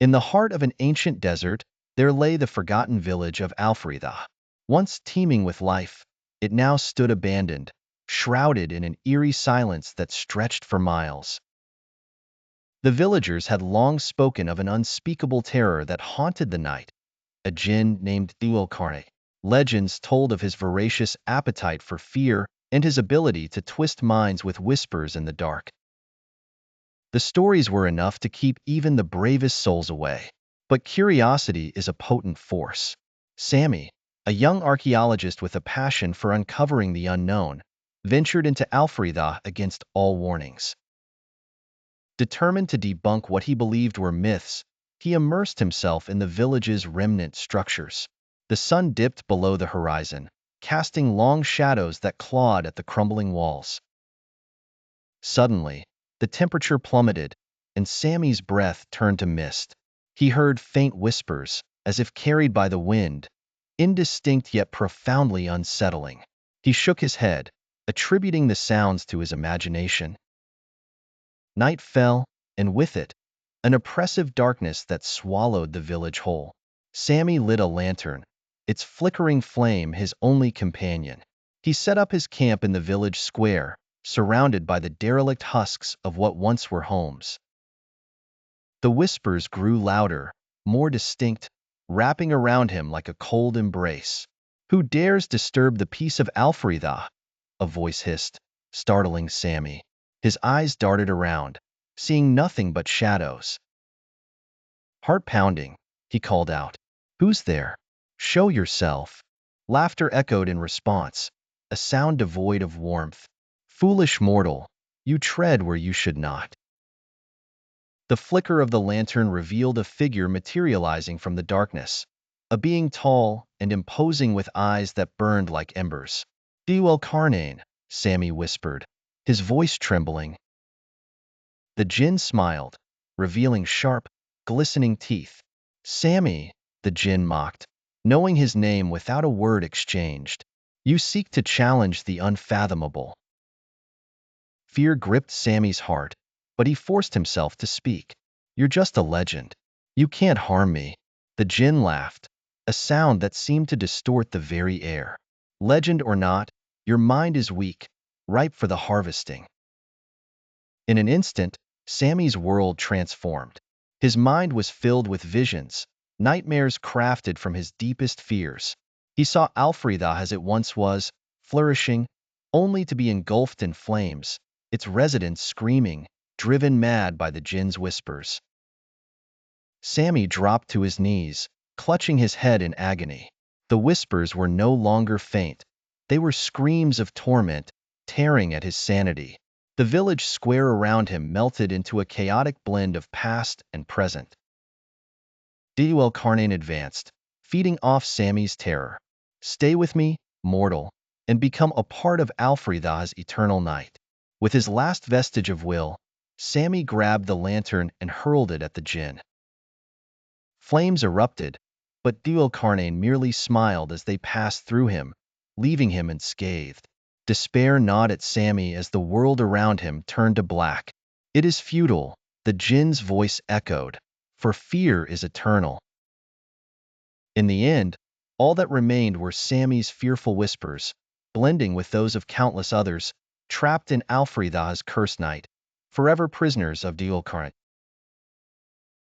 In the heart of an ancient desert, there lay the forgotten village of Al-Faridah. Once teeming with life, it now stood abandoned, shrouded in an eerie silence that stretched for miles. The villagers had long spoken of an unspeakable terror that haunted the night, a jinn named Dhu'l-Qarnayn. Legends told of his voracious appetite for fear and his ability to twist minds with whispers in the dark. The stories were enough to keep even the bravest souls away. But curiosity is a potent force. Sami, a young archaeologist with a passion for uncovering the unknown, ventured into Al-Faridah against all warnings. Determined to debunk what he believed were myths, he immersed himself in the village's remnant structures. The sun dipped below the horizon, casting long shadows that clawed at the crumbling walls. Suddenly, the temperature plummeted, and Sami's breath turned to mist. He heard faint whispers, as if carried by the wind, indistinct yet profoundly unsettling. He shook his head, attributing the sounds to his imagination. Night fell, and with it, an oppressive darkness that swallowed the village whole. Sami lit a lantern, its flickering flame his only companion. He set up his camp in the village square, surrounded by the derelict husks of what once were homes. The whispers grew louder, more distinct, wrapping around him like a cold embrace. "Who dares disturb the peace of Al-Faridah?" a voice hissed, startling Sami. His eyes darted around, seeing nothing but shadows. Heart pounding, he called out, "Who's there? Show yourself." Laughter echoed in response, a sound devoid of warmth. "Foolish mortal, you tread where you should not." The flicker of the lantern revealed a figure materializing from the darkness, a being tall and imposing with eyes that burned like embers. "Dhu'l-Qarnayn," Sami whispered, his voice trembling. The jinn smiled, revealing sharp, glistening teeth. "Sami," the jinn mocked, knowing his name without a word exchanged. "You seek to challenge the unfathomable." Fear gripped Sami's heart, but he forced himself to speak. "You're just a legend. You can't harm me." The jinn laughed, a sound that seemed to distort the very air. "Legend or not, your mind is weak, ripe for the harvesting." In an instant, Sami's world transformed. His mind was filled with visions, nightmares crafted from his deepest fears. He saw Al-Faridah as it once was, flourishing, only to be engulfed in flames, its residents screaming, driven mad by the jinn's whispers. Sami dropped to his knees, clutching his head in agony. The whispers were no longer faint. They were screams of torment, tearing at his sanity. The village square around him melted into a chaotic blend of past and present. Dhu'l-Qarnayn advanced, feeding off Sami's terror. "Stay with me, mortal, and become a part of Al-Faridah's eternal night." With his last vestige of will, Sami grabbed the lantern and hurled it at the jinn. Flames erupted, but Dhu'l-Qarnayn merely smiled as they passed through him, leaving him unscathed. Despair gnawed at Sami as the world around him turned to black. "It is futile," the jinn's voice echoed, "for fear is eternal." In the end, all that remained were Sami's fearful whispers, blending with those of countless others, trapped in Al-Faridah's cursed night, forever prisoners of Dhu'l-Qarnayn.